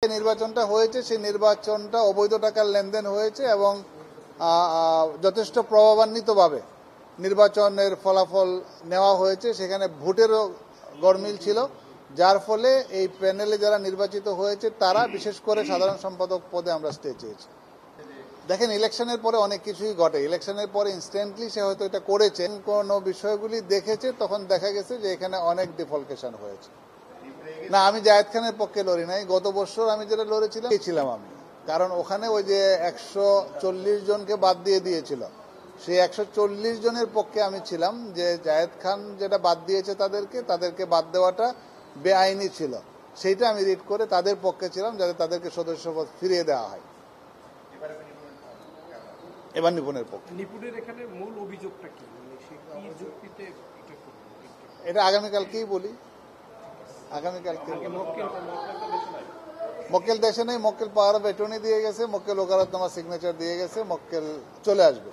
নির্বাচনটা হয়েছে সেই নির্বাচনটা অবৈধ টাকার লেনদেন হয়েছে এবং যথেষ্ট প্রভাবান্বিতভাবে নির্বাচনের ফলাফল নেওয়া হয়েছে। সেখানে ভোটেরও গরমিল ছিল, যার ফলে এই প্যানেলে যারা নির্বাচিত হয়েছে তারা বিশেষ করে সাধারণ সম্পাদক পদে আমরা স্টে চেয়েছি। দেখেন, ইলেকশনের পরে অনেক কিছুই ঘটে। ইলেকশনের পরে ইনস্ট্যান্টলি সে হয়তো এটা করেছে, কোনো বিষয়গুলি দেখেছে, তখন দেখা গেছে যে এখানে অনেক ডিফলকেশন হয়েছে। না, আমি জায়েদ খানের পক্ষে লড়ি নাই। গত বছর আমি যেটা লড়েছিলাম আমি, কারণ ওখানে ওই যে 140 জনকে বাদ দিয়ে দিয়েছিল, সেই 140 জনের পক্ষে আমি ছিলাম যে জায়েদ খান যেটা বাদ দিয়েছে তাদেরকে বাদ দেওয়াটা বেআইনি ছিল। সেইটা আমি রিড করে তাদের পক্ষে ছিলাম, যাতে তাদেরকে সদস্যপদ ফিরিয়ে দেওয়া হয়। এবার নিপুণের পক্ষে। নিপুণের এখানে মূল অভিযোগটা কি, এটা আগামীকালকেই বলি। আগামীকালকে মক্কেল দেশে নেই, মক্কেল পাওয়ার অফ অ্যাটর্নি দিয়ে গেছে, মক্কেল ওকালতনামা সিগনেচার দিয়ে গেছে, মক্কেল চলে আসবে।